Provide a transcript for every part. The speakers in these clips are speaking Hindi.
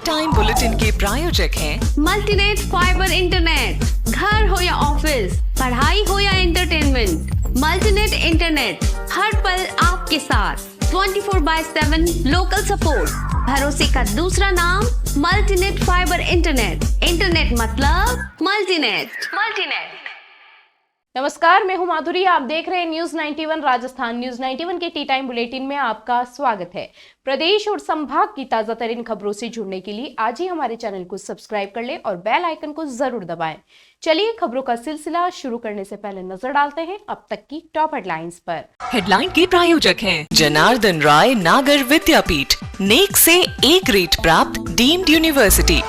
टाइम बुलेटिन के प्रायोजक हैं मल्टीनेट फाइबर इंटरनेट। घर हो या ऑफिस, पढ़ाई हो या एंटरटेनमेंट, मल्टीनेट इंटरनेट हर पल आपके साथ। 24/7 लोकल सपोर्ट, भरोसे का दूसरा नाम मल्टीनेट फाइबर इंटरनेट। इंटरनेट मतलब मल्टीनेट। नमस्कार, मैं हूं माधुरी। आप देख रहे हैं न्यूज 91 राजस्थान। न्यूज 91 के टी टाइम बुलेटिन में आपका स्वागत है। प्रदेश और संभाग की ताजा तरीन खबरों से जुड़ने के लिए आज ही हमारे चैनल को सब्सक्राइब कर लें और बेल आइकन को जरूर दबाएं। चलिए खबरों का सिलसिला शुरू करने से पहले नजर डालते हैं अब तक की टॉप हेडलाइंस पर। हेडलाइन के प्रायोजक हैं जनार्दन राय नागर विद्यापीठ, नेक से ए ग्रेड प्राप्त डीम्ड यूनिवर्सिटी।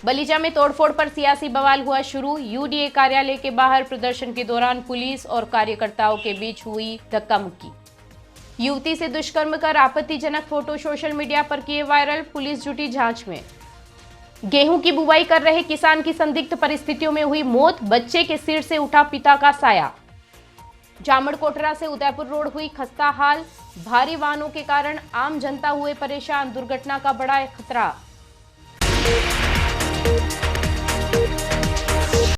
बलीजा में तोड़फोड़ पर सियासी बवाल हुआ शुरू। यूडीए कार्यालय के बाहर प्रदर्शन के दौरान पुलिस और कार्यकर्ताओं के बीच हुई धक्का मुक्की। युवती से दुष्कर्म कर आपत्तिजनक फोटो सोशल मीडिया पर किए वायरल, पुलिस जुटी जांच में। गेहूं की बुवाई कर रहे किसान की संदिग्ध परिस्थितियों में हुई मौत, बच्चे के सिर से उठा पिता का साया। जामड़ कोटरा से उदयपुर रोड हुई खस्ता हाल, भारी वाहनों के कारण आम जनता हुए परेशान, दुर्घटना का बड़ा खतरा।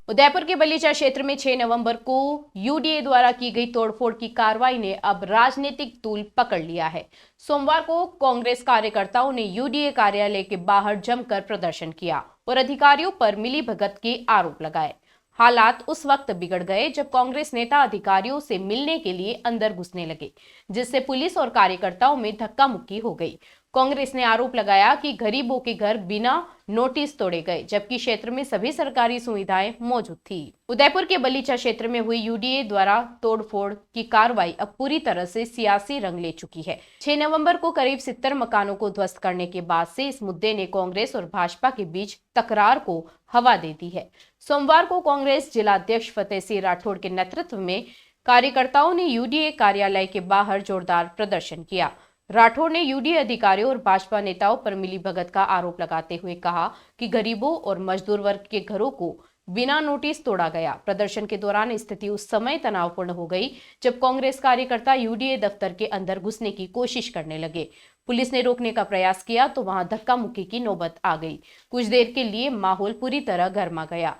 उदयपुर के बलीचा क्षेत्र में 6 नवंबर को यूडीए द्वारा की गई तोड़फोड़ की कार्रवाई ने अब राजनीतिक तूल पकड़ लिया है। सोमवार को कांग्रेस कार्यकर्ताओं ने यूडीए कार्यालय के बाहर जमकर प्रदर्शन किया और अधिकारियों पर मिलीभगत के आरोप लगाए। हालात उस वक्त बिगड़ गए जब कांग्रेस नेता अधिकारियों से मिलने के लिए अंदर घुसने लगे, जिससे पुलिस और कार्यकर्ताओं में धक्का मुक्की हो गई। कांग्रेस ने आरोप लगाया कि गरीबों के घर बिना नोटिस तोड़े गए, जबकि क्षेत्र में सभी सरकारी सुविधाएं मौजूद थी। उदयपुर के बलीचा क्षेत्र में हुई यूडीए द्वारा तोड़फोड़ की कार्रवाई अब पूरी तरह से सियासी रंग ले चुकी है। 6 नवंबर को करीब 70 मकानों को ध्वस्त करने के बाद से इस मुद्दे ने कांग्रेस और भाजपा के बीच तकरार को हवा दे दी है। सोमवार को कांग्रेस जिलाध्यक्ष फतेह सिंह राठौड़ के नेतृत्व में कार्यकर्ताओं ने यूडीए कार्यालय के बाहर जोरदार प्रदर्शन किया। राठौड़ ने यूडीए अधिकारियों और भाजपा नेताओं पर मिलीभगत का आरोप लगाते हुए कहा कि गरीबों और मजदूर वर्ग के घरों को बिना नोटिस तोड़ा गया। प्रदर्शन के दौरान स्थिति उस समय तनावपूर्ण हो गई जब कांग्रेस कार्यकर्ता यूडीए दफ्तर के अंदर घुसने की कोशिश करने लगे। पुलिस ने रोकने का प्रयास किया तो वहां धक्का मुक्की की नौबत आ गई। कुछ देर के लिए माहौल पूरी तरह गर्मा गया।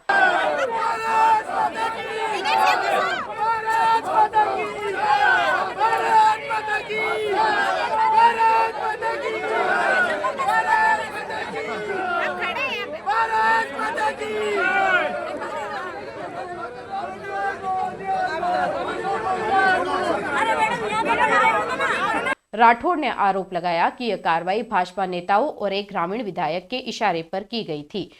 राठौड़ ने आरोप लगाया कि यह कार्रवाई भाजपा नेताओं और एक ग्रामीण विधायक के इशारे पर की गई थी।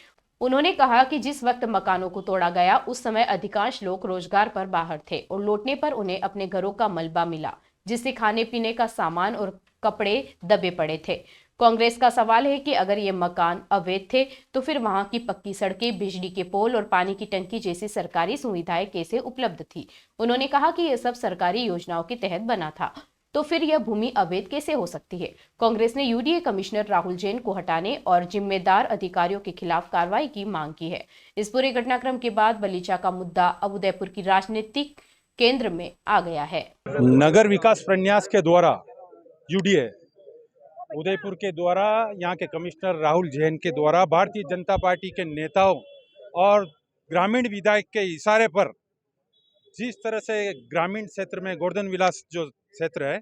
उन्होंने कहा कि जिस वक्त मकानों को तोड़ा गया उस समय अधिकांश लोग रोजगार पर बाहर थे और लौटने पर उन्हें अपने घरों का मलबा मिला, जिससे खाने पीने का सामान और कपड़े दबे पड़े थे। कांग्रेस का सवाल है कि अगर ये मकान अवैध थे तो फिर वहां की पक्की सड़कें, बिजली के पोल और पानी की टंकी जैसी सरकारी सुविधाएं कैसे उपलब्ध थी। उन्होंने कहा कि यह सब सरकारी योजनाओं के तहत बना था, तो फिर यह भूमि अवैध कैसे हो सकती है। कांग्रेस ने यूडीए कमिश्नर राहुल जैन को हटाने और जिम्मेदार अधिकारियों के खिलाफ कार्रवाई की मांग की है। इस पूरे घटनाक्रम के बाद बलीचा का मुद्दा अब उदयपुर की राजनीतिक केंद्र में आ गया है। नगर विकास प्रन्यास के द्वारा यूडीए उदयपुर के द्वारा यहाँ के कमिश्नर राहुल जैन के द्वारा भारतीय जनता पार्टी के नेताओं और ग्रामीण विधायक के इशारे पर जिस तरह से ग्रामीण क्षेत्र में गोवर्धन विलास जो क्षेत्र है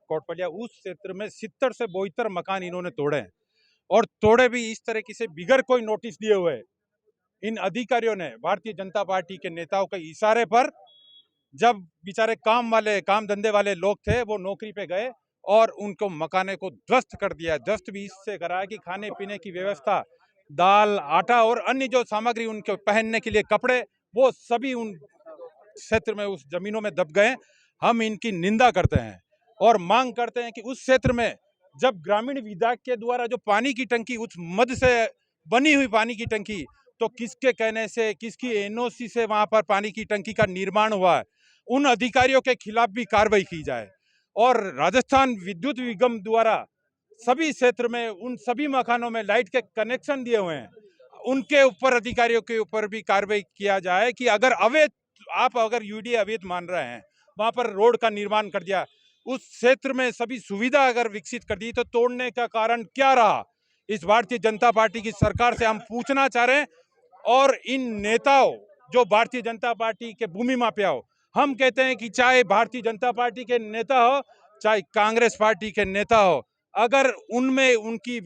कोटपलिया, उस क्षेत्र में 70 से 72 मकान इन्होंने तोड़े हैं और तोड़े भी इस तरीके से बिगर कोई नोटिस दिए हुए। इन अधिकारियों ने भारतीय जनता पार्टी के नेताओं के इशारे पर, जब बेचारे काम धंधे वाले लोग थे वो नौकरी पे गए और उनको मकाने को ध्वस्त कर दिया। ध्वस्त भी इससे करा है कि खाने पीने की व्यवस्था, दाल, आटा और अन्य जो सामग्री उनके पहनने के लिए कपड़े, वो सभी उन क्षेत्र में उस जमीनों में दब गए। हम इनकी निंदा करते हैं और मांग करते हैं कि उस क्षेत्र में जब ग्रामीण विभाग के द्वारा जो पानी की टंकी, उस मद से बनी हुई पानी की टंकी, तो किसके कहने से, किसकी एनओसी से वहां पर पानी की टंकी का निर्माण हुआ है, उन अधिकारियों के खिलाफ भी कार्रवाई की जाए। और राजस्थान विद्युत निगम द्वारा सभी क्षेत्र में उन सभी मकानों में लाइट के कनेक्शन दिए हुए हैं, उनके ऊपर, अधिकारियों के ऊपर भी कार्रवाई किया जाए कि अगर यूडीए अवैध मान रहे हैं, वहां पर रोड का निर्माण कर दिया, उस क्षेत्र में सभी सुविधा अगर विकसित कर दी तो तोड़ने का कारण क्या रहा? इस भारतीय जनता पार्टी की सरकार से हम पूछना चाह रहे हैं। और इन नेताओं जो भारतीय जनता पार्टी के भूमि माफिया हो, हम कहते हैं कि चाहे भारतीय जनता पार्टी के नेता हो चाहे कांग्रेस पार्टी के नेता हो, अगर उनमें उनकी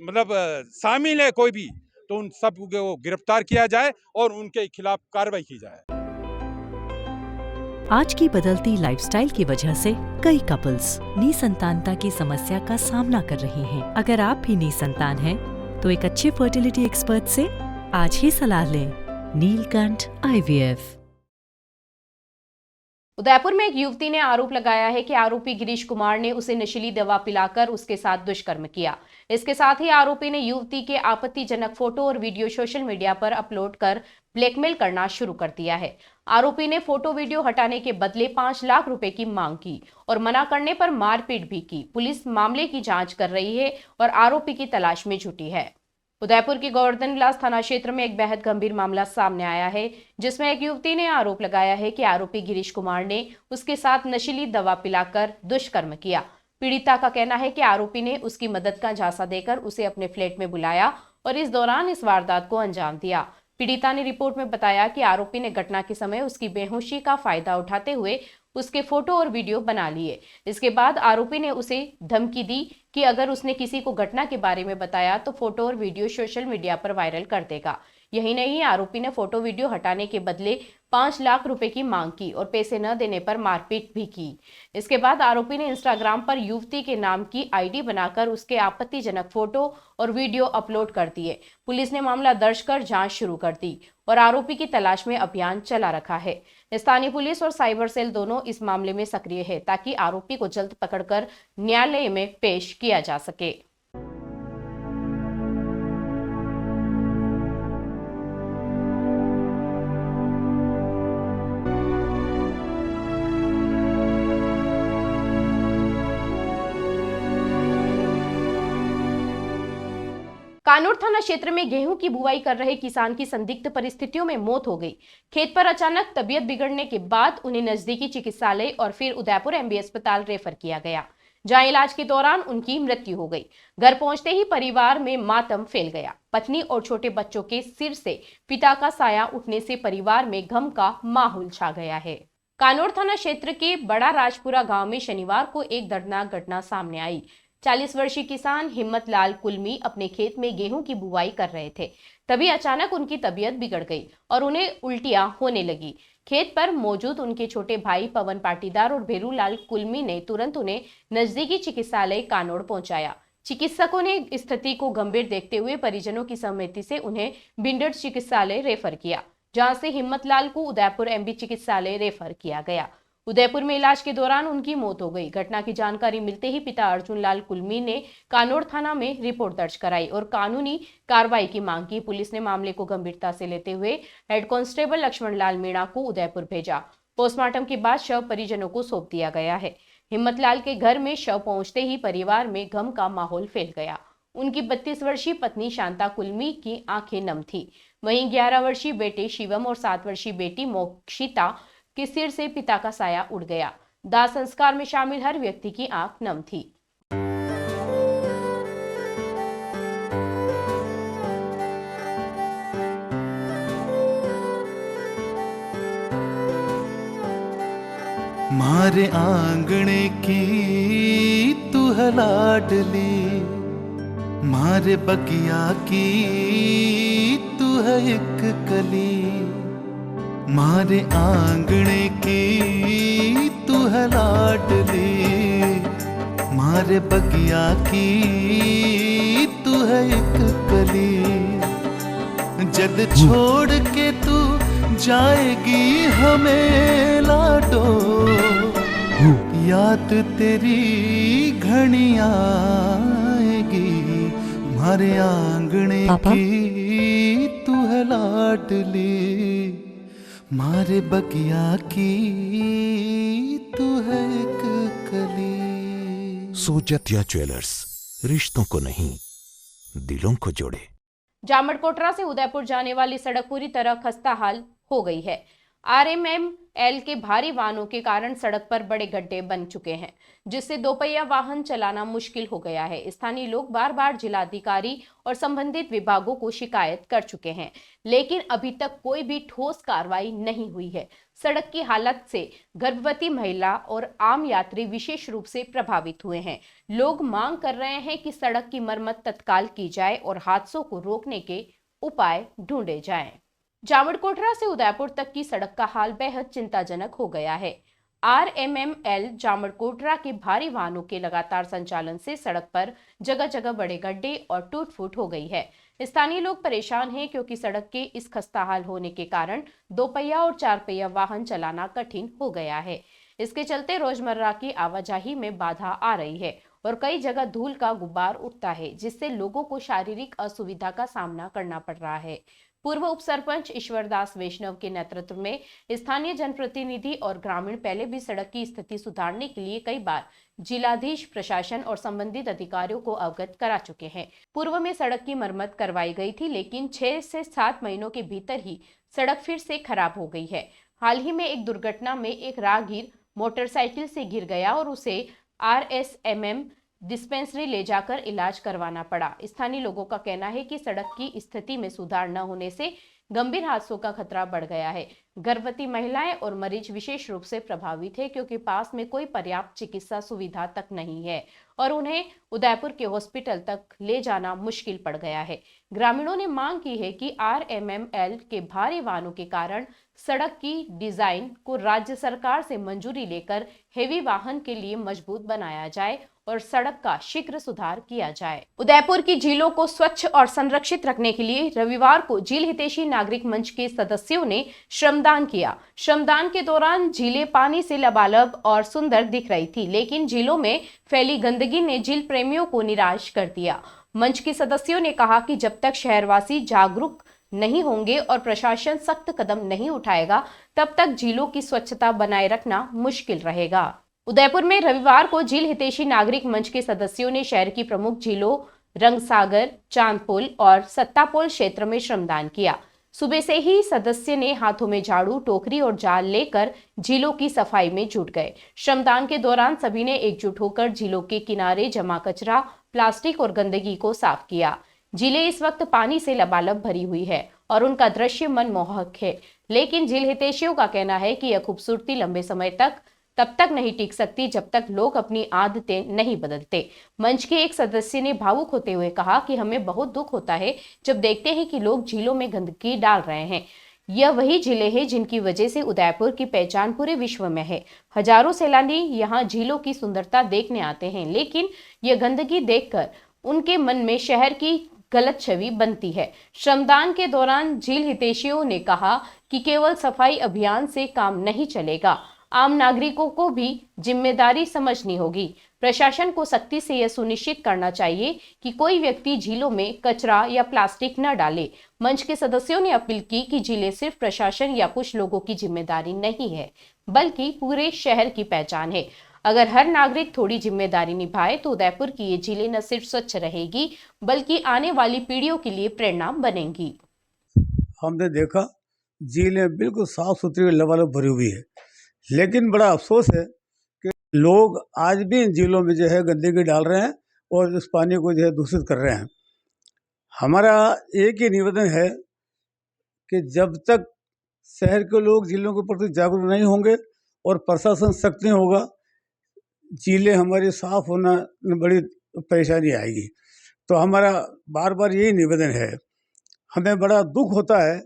मतलब शामिल है कोई भी, तो उन सब को गिरफ्तार किया जाए और उनके खिलाफ कार्रवाई की जाए। आज की बदलती लाइफस्टाइल की वजह से कई कपल्स निसंतानता की समस्या का सामना कर रहे हैं। अगर आप भी निसंतान हैं, तो एक अच्छे फर्टिलिटी एक्सपर्ट से आज ही सलाह लें। नीलकंठ IVF। उदयपुर में एक युवती ने आरोप लगाया है कि आरोपी गिरीश कुमार ने उसे नशीली दवा पिलाकर उसके साथ दुष्कर्म किया। इसके साथ ही आरोपी ने युवती के आपत्तिजनक फोटो और वीडियो सोशल मीडिया पर अपलोड कर ब्लैकमेल करना शुरू कर दिया है। आरोपी ने फोटो वीडियो हटाने के बदले 5 लाख रुपए की मांग की और मना करने पर मारपीट भी की। पुलिस मामले की जांच कर रही है और आरोपी की तलाश में जुटी है। उदयपुर के गोवर्धन विलास थाना क्षेत्र में एक बेहद गंभीर मामला सामने आया है, जिसमें एक युवती ने आरोप लगाया है कि आरोपी गिरीश कुमार ने उसके साथ नशीली दवा पिलाकर दुष्कर्म किया। पीड़िता का कहना है कि आरोपी ने उसकी मदद का झांसा देकर उसे अपने फ्लैट में बुलाया और इस दौरान इस वारदात को अंजाम दिया। पीड़िता ने रिपोर्ट में बताया कि आरोपी ने घटना के समय उसकी बेहोशी का फायदा उठाते हुए उसके फोटो और वीडियो बना लिए। इसके बाद आरोपी ने उसे धमकी दी कि अगर उसने किसी को घटना के बारे में बताया तो फोटो और वीडियो सोशल मीडिया पर वायरल कर देगा। यही नहीं, आरोपी ने फोटो वीडियो हटाने के बदले 5 लाख रुपए की मांग की और पैसे न देने पर मारपीट भी की। इसके बाद आरोपी ने इंस्टाग्राम पर युवती के नाम की आईडी बनाकर उसके आपत्तिजनक फोटो और वीडियो अपलोड कर दिए। पुलिस ने मामला दर्ज कर जांच शुरू कर दी और आरोपी की तलाश में अभियान चला रखा है। स्थानीय पुलिस और साइबर सेल दोनों इस मामले में सक्रिय है ताकि आरोपी को जल्द पकड़कर न्यायालय में पेश किया जा सके। कानूर थाना क्षेत्र में गेहूं की बुवाई कर रहे किसान की संदिग्ध परिस्थितियों में मौत हो गई। खेत पर अचानक तबीयत बिगड़ने के बाद उन्हें नजदीकी चिकित्सालय और फिर उदयपुर MB अस्पताल रेफर किया गया, जहां इलाज के दौरान उनकी मृत्यु हो गई। घर पहुंचते ही परिवार में मातम फैल गया। पत्नी और छोटे बच्चों के सिर से पिता का साया उठने से परिवार में गम का माहौल छा गया है। कानूर थाना क्षेत्र के बड़ा राजपुरा गांव में शनिवार को एक दर्दनाक घटना सामने आई। 40 वर्षीय किसान हिम्मत लाल कुलमी अपने खेत में गेहूं की बुवाई कर रहे थे। तभी अचानक उनकी तबीयत बिगड़ गई और उन्हें उल्टियां होने लगी। खेत पर मौजूद उनके छोटे भाई पवन पाटीदार और भेरूलाल कुलमी ने तुरंत उन्हें नजदीकी चिकित्सालय कानोड़ पहुंचाया। चिकित्सकों ने स्थिति को गंभीर देखते हुए परिजनों की सहमति से उन्हें भिंडर चिकित्सालय रेफर किया, जहां से हिम्मत लाल को उदयपुर MB चिकित्सालय रेफर किया गया। उदयपुर में इलाज के दौरान उनकी मौत हो गई। घटना की जानकारी मिलते ही पिता अर्जुन लाल कुलमी ने कानोड़ थाना में रिपोर्ट दर्ज कराई और कानूनी कार्रवाई की मांग की। पुलिस ने मामले को गंभीरता से लेते हुए हेड कांस्टेबल लक्ष्मण लाल मीणा को उदयपुर भेजा। पोस्टमार्टम के बाद शव परिजनों को सौंप दिया गया है। हिम्मत लाल के घर में शव पहुंचते ही परिवार में गम का माहौल फैल गया। उनकी 32 वर्षीय पत्नी शांता कुलमी की आंखें नम थी। वहीं 11 वर्षीय बेटे शिवम और 7 वर्षीय बेटी मोक्षिता के सिर से पिता का साया उड़ गया। दाह संस्कार में शामिल हर व्यक्ति की आंख नम थी। मारे आंगणे की तू है लाडली, मारे बगिया की तू है एक कली। मारे आंगणे की तू है लाडली, मारे बगिया की तू है एक कली। जद छोड़ के तू जाएगी हमें लाडो, याद तेरी घनी आएगी। मारे आंगणे की तू है लाडली, मारे बगिया की तू है एक कली। सोजतिया ज्वेलर्स, रिश्तों को नहीं दिलों को जोड़े। जामड़ कोटरा से उदयपुर जाने वाली सड़क पूरी तरह खस्ता हाल हो गई है। RMM एल के भारी वाहनों के कारण सड़क पर बड़े गड्ढे बन चुके हैं, जिससे दोपहिया वाहन चलाना मुश्किल हो गया है। स्थानीय लोग बार बार जिलाधिकारी और संबंधित विभागों को शिकायत कर चुके हैं, लेकिन अभी तक कोई भी ठोस कार्रवाई नहीं हुई है। सड़क की हालत से गर्भवती महिला और आम यात्री विशेष रूप से प्रभावित हुए हैं। लोग मांग कर रहे हैं कि सड़क की मरम्मत तत्काल की जाए और हादसों को रोकने के उपाय ढूंढे जाएं। जामड़कोटरा से उदयपुर तक की सड़क का हाल बेहद चिंताजनक हो गया है। RMML जामड़कोटरा के भारी वाहनों के लगातार संचालन से सड़क पर जगह जगह बड़े गड्ढे और टूट फूट हो गई है। स्थानीय लोग परेशान हैं क्योंकि सड़क के इस खस्ताहाल होने के कारण दोपहिया और चार पहिया वाहन चलाना कठिन हो गया है। इसके चलते रोजमर्रा की आवाजाही में बाधा आ रही है और कई जगह धूल का गुब्बार उठता है, जिससे लोगों को शारीरिक असुविधा का सामना करना पड़ रहा है। पूर्व उप सरपंच ईश्वरदास वैष्णव के नेतृत्व में स्थानीय जनप्रतिनिधि और ग्रामीण पहले भी सड़क की स्थिति सुधारने के लिए कई बार जिलाधीश, प्रशासन और संबंधित अधिकारियों को अवगत करा चुके हैं। पूर्व में सड़क की मरम्मत करवाई गई थी, लेकिन 6 से 7 महीनों के भीतर ही सड़क फिर से खराब हो गई है। हाल ही में एक दुर्घटना में एक राहगीर मोटरसाइकिल से गिर गया और उसे RSMM डिस्पेंसरी ले जाकर इलाज करवाना पड़ा। स्थानीय लोगों का कहना है कि सड़क की स्थिति में सुधार न होने से गंभीर हादसों का खतरा बढ़ गया है। गर्भवती महिलाएं और मरीज विशेष रूप से प्रभावित है क्योंकि पास में कोई पर्याप्त चिकित्सा सुविधा तक नहीं है और उन्हें उदयपुर के हॉस्पिटल तक ले जाना मुश्किल पड़ गया है। ग्रामीणों ने मांग की है कि RMML के भारी वाहनों के कारण सड़क की डिजाइन को राज्य सरकार से मंजूरी लेकर हेवी वाहन के लिए मजबूत बनाया जाए और सड़क का शीघ्र सुधार किया जाए। उदयपुर की झीलों को स्वच्छ और संरक्षित रखने के लिए रविवार को झील हितैषी नागरिक मंच के सदस्यों ने श्रमदान किया। श्रमदान के दौरान झीलें पानी से लबालब और सुंदर दिख रही थी, लेकिन झीलों में फैली गंदगी ने झील प्रेमियों को निराश कर दिया। मंच के सदस्यों ने कहा कि जब तक शहरवासी जागरूक नहीं होंगे और प्रशासन सख्त कदम नहीं उठाएगा, तब तक झीलों की स्वच्छता बनाए रखना मुश्किल रहेगा। उदयपुर में रविवार को झील हितैषी नागरिक मंच के सदस्यों ने शहर की प्रमुख झीलों रंगसागर, चांदपुल और सत्तापोल क्षेत्र में श्रमदान किया। सुबह से ही सदस्य ने हाथों में झाड़ू, टोकरी और जाल लेकर झीलों की सफाई में जुट गए। श्रमदान के दौरान सभी ने एकजुट होकर झीलों के किनारे जमा कचरा, प्लास्टिक और गंदगी को साफ किया। झीलें इस वक्त पानी से लबालब भरी हुई है और उनका दृश्य मनमोहक है, लेकिन झील हितैषियों का कहना है कि यह खूबसूरती लंबे समय तब तक नहीं टिक सकती जब तक लोग अपनी आदतें नहीं बदलते। मंच के एक सदस्य ने भावुक होते हुए कहा कि हमें बहुत दुख होता है जब देखते हैं कि लोग झीलों में गंदगी डाल रहे हैं। यह वही झीलें हैं जिनकी वजह से उदयपुर की पहचान पूरे विश्व में है। हजारों सैलानी यहाँ झीलों की सुंदरता देखने आते हैं, लेकिन यह गंदगी देखकर उनके मन में शहर की गलत छवि बनती है। श्रमदान के दौरान झील हितैषियों ने कहा कि केवल सफाई अभियान से काम नहीं चलेगा, आम नागरिकों को भी जिम्मेदारी समझनी होगी। प्रशासन को सख्ती से यह सुनिश्चित करना चाहिए कि कोई व्यक्ति झीलों में कचरा या प्लास्टिक न डाले। मंच के सदस्यों ने अपील की कि झीलें सिर्फ प्रशासन या कुछ लोगों की जिम्मेदारी नहीं है, बल्कि पूरे शहर की पहचान है। अगर हर नागरिक थोड़ी जिम्मेदारी निभाए तो उदयपुर की ये झीलें न सिर्फ स्वच्छ रहेगी, बल्कि आने वाली पीढ़ियों के लिए प्रेरणा बनेंगी। हमने देखा झीलें बिल्कुल साफ सुथरी लबालब भरी हुई है, लेकिन बड़ा अफसोस है कि लोग आज भी इन झीलों में जो है गंदगी डाल रहे हैं और इस पानी को जो है दूषित कर रहे हैं। हमारा एक ही निवेदन है कि जब तक शहर के लोग झीलों के प्रति जागरूक नहीं होंगे और प्रशासन सख्त नहीं होगा, झीलें हमारी साफ होना में बड़ी परेशानी आएगी। तो हमारा बार बार यही निवेदन है। हमें बड़ा दुख होता है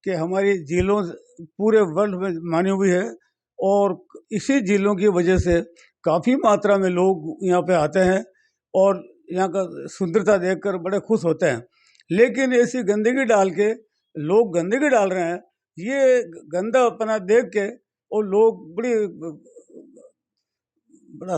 कि हमारी झीलों पूरे वर्ल्ड में मानी हुई है और इसी झीलों की वजह से काफ़ी मात्रा में लोग यहाँ पे आते हैं और यहाँ का सुंदरता देखकर बड़े खुश होते हैं। लेकिन ऐसी गंदगी डाल के लोग गंदगी डाल रहे हैं, ये गंदा अपना देख के और लोग बड़ा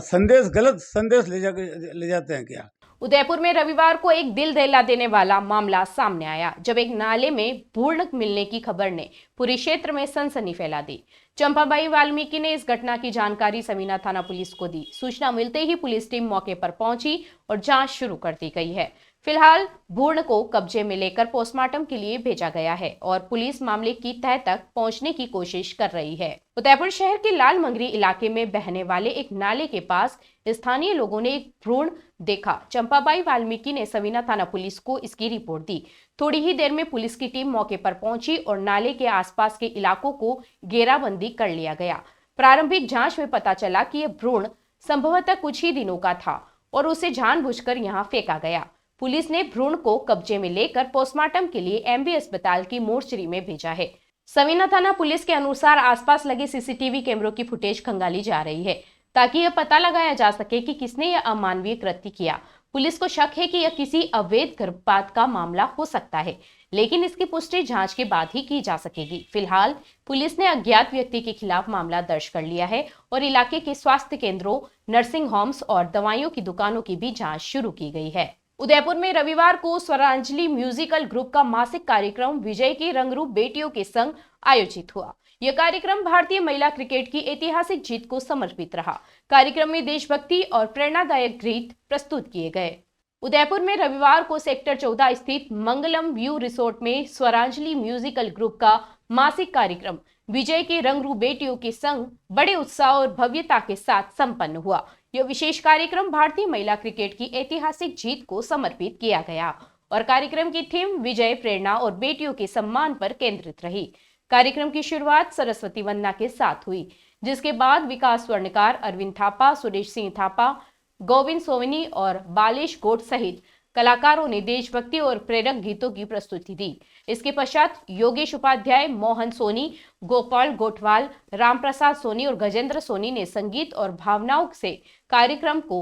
गलत संदेश ले जाते हैं क्या। उदयपुर में रविवार को एक दिल दहला देने वाला मामला सामने आया, जब एक नाले में भ्रूण मिलने की खबर ने पूरे क्षेत्र में सनसनी फैला दी। चंपाबाई वाल्मीकि ने इस घटना की जानकारी समीना थाना पुलिस को दी। सूचना मिलते ही पुलिस टीम मौके पर पहुंची और जांच शुरू कर दी गई है। फिलहाल भ्रूण को कब्जे में लेकर पोस्टमार्टम के लिए भेजा गया है और पुलिस मामले की तह तक पहुंचने की कोशिश कर रही है। उदयपुर शहर के लाल मंगरी इलाके में बहने वाले एक नाले के पास स्थानीय लोगों ने एक भ्रूण देखा। चंपाबाई वाल्मीकि ने समीना थाना पुलिस को इसकी रिपोर्ट दी। थोड़ी ही देर में पुलिस की टीम मौके पर पहुंची और नाले के आसपास के इलाकों को घेराबंदी कर लिया गया। प्रारंभिक जांच में पता चला कि यह भ्रूण संभवतः कुछ ही दिनों का था और उसे जानबूझकर यहां फेंका गया। पुलिस ने भ्रूण को कब्जे में लेकर पोस्टमार्टम के लिए एमबी अस्पताल की मोर्चरी में भेजा है। समीना थाना पुलिस के अनुसार आसपास लगे सीसीटीवी कैमरों की फुटेज खंगाली जा रही है ताकि यह पता लगाया जा सके कि किसने यह अमानवीय कृत्य किया। पुलिस को शक है कि यह किसी अवैध गर्भपात का मामला हो सकता है, लेकिन इसकी पुष्टि जांच के बाद ही की जा सकेगी। फिलहाल पुलिस ने अज्ञात व्यक्ति के खिलाफ मामला दर्ज कर लिया है और इलाके के स्वास्थ्य केंद्रों, नर्सिंग होम्स और दवाइयों की दुकानों की भी जांच शुरू की गई है। उदयपुर में रविवार को स्वरांजलि म्यूजिकल ग्रुप का मासिक कार्यक्रम विजय की रंगरूप बेटियों के संग आयोजित हुआ। यह कार्यक्रम भारतीय महिला क्रिकेट की ऐतिहासिक जीत को समर्पित रहा। कार्यक्रम में देशभक्ति और प्रेरणादायक गीत प्रस्तुत किए गए। उदयपुर में रविवार को सेक्टर 14 स्थित मंगलम व्यू रिसोर्ट में स्वरांजलि म्यूजिकल ग्रुप का मासिक कार्यक्रम विजय की रंगरूप बेटियों के संग बड़े उत्साह और भव्यता के साथ संपन्न हुआ। यह विशेष कार्यक्रम भारतीय महिला क्रिकेट की ऐतिहासिक जीत को समर्पित किया गया और कार्यक्रम की थीम विजय, प्रेरणा और बेटियों के सम्मान पर केंद्रित रही। कार्यक्रम की शुरुआत सरस्वती वंदना के साथ हुई, जिसके बाद विकास स्वर्णकार, अरविंद थापा, सुरेश सिंह थापा, गोविंद सोवनी और बालेश गोट सहित कलाकारों ने देशभक्ति और प्रेरक गीतों की प्रस्तुति दी। इसके पश्चात योगेश उपाध्याय, मोहन सोनी, गोपाल गोठवाल, रामप्रसाद सोनी और गजेंद्र सोनी ने संगीत और भावनाओं से कार्यक्रम को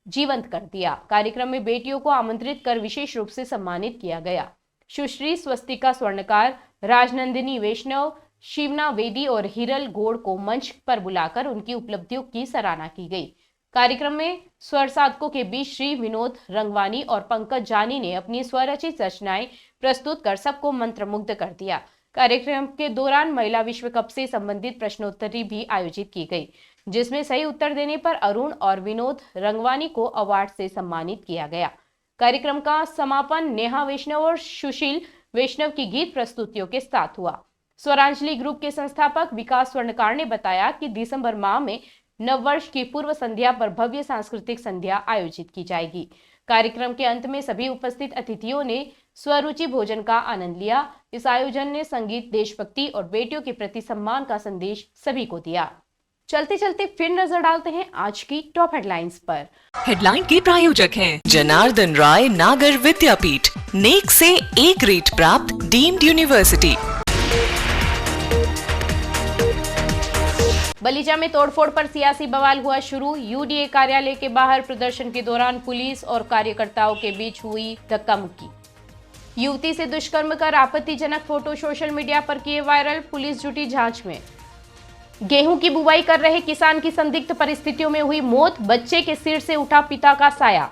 जीवंत कर दिया। कार्यक्रम में बेटियों को आमंत्रित कर विशेष रूप से सम्मानित किया गया। सुश्री स्वस्तिका स्वर्णकार, राजनंदिनी वैष्णव, शिवना वेदी और हिरल गोड़ को मंच पर बुलाकर उनकी उपलब्धियों की सराहना की गई। कार्यक्रम में स्वर साधकों के बीच श्री विनोद रंगवानी और पंकज जानी ने अपनी स्वरचित रचनाएं प्रस्तुत कर सबको मंत्रमुग्ध कर दिया। कार्यक्रम के दौरान महिला विश्व कप से संबंधित प्रश्नोत्तरी भी आयोजित की गई, जिसमें सही उत्तर देने पर अरुण और विनोद रंगवानी को अवार्ड से सम्मानित किया गया। कार्यक्रम का समापन नेहा वैष्णव और सुशील वैष्णव की गीत प्रस्तुतियों के साथ हुआ। स्वरांजलि ग्रुप के संस्थापक विकास स्वर्णकार ने बताया कि दिसंबर माह में नववर्ष की पूर्व संध्या पर भव्य सांस्कृतिक संध्या आयोजित की जाएगी। कार्यक्रम के अंत में सभी उपस्थित अतिथियों ने स्वरुचि भोजन का आनंद लिया। इस आयोजन ने संगीत, देशभक्ति और बेटियों के प्रति सम्मान का संदेश सभी को दिया। चलते चलते फिर नजर डालते हैं आज की टॉप हेडलाइंस पर। हेडलाइन के प्रायोजक हैं जनार्दन राय नागर विद्यापीठ, नेक से ए ग्रेड प्राप्त डीम्ड यूनिवर्सिटी। बलीजा में तोड़फोड़ पर सियासी बवाल हुआ शुरू। यूडीए कार्यालय के बाहर प्रदर्शन के दौरान पुलिस और कार्यकर्ताओं के बीच हुई धक्का मुक्की। युवती से दुष्कर्म कर आपत्तिजनक फोटो सोशल मीडिया पर किए वायरल, पुलिस जुटी जांच में। गेहूं की बुवाई कर रहे किसान की संदिग्ध परिस्थितियों में हुई मौत, बच्चे के सिर से उठा पिता का साया।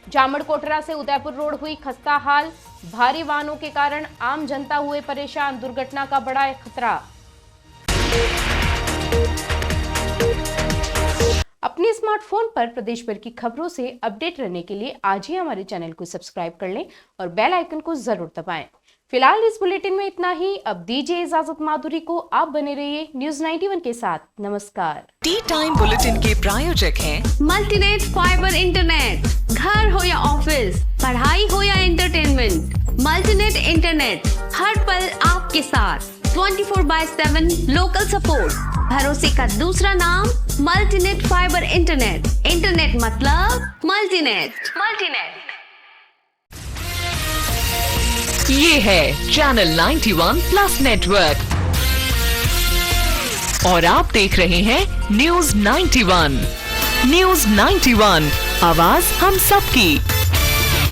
जामड़ कोटरा से उदयपुर रोड हुई खस्ता हाल, भारी वाहनों के कारण आम जनता हुए परेशान, दुर्घटना का बड़ा खतरा। अपने स्मार्टफोन पर प्रदेश भर की खबरों से अपडेट रहने के लिए आज ही हमारे चैनल को सब्सक्राइब कर लें और बेल आइकन को जरूर दबाएं। फिलहाल इस बुलेटिन में इतना ही। अब दीजिए इजाजत माधुरी को, आप बने रहिए न्यूज़ 91 के साथ। नमस्कार। टी टाइम बुलेटिन के प्रायोजक हैं मल्टीनेट फाइबर इंटरनेट। घर हो या ऑफिस, पढ़ाई हो या एंटरटेनमेंट, मल्टीनेट इंटरनेट हर पल आपके साथ। 24/7 लोकल सपोर्ट, भरोसे का दूसरा नाम मल्टीनेट फाइबर इंटरनेट। इंटरनेट मतलब मल्टीनेट। ये है चैनल 91 प्लस नेटवर्क और आप देख रहे हैं न्यूज़ 91। न्यूज़ 91, आवाज हम सबकी।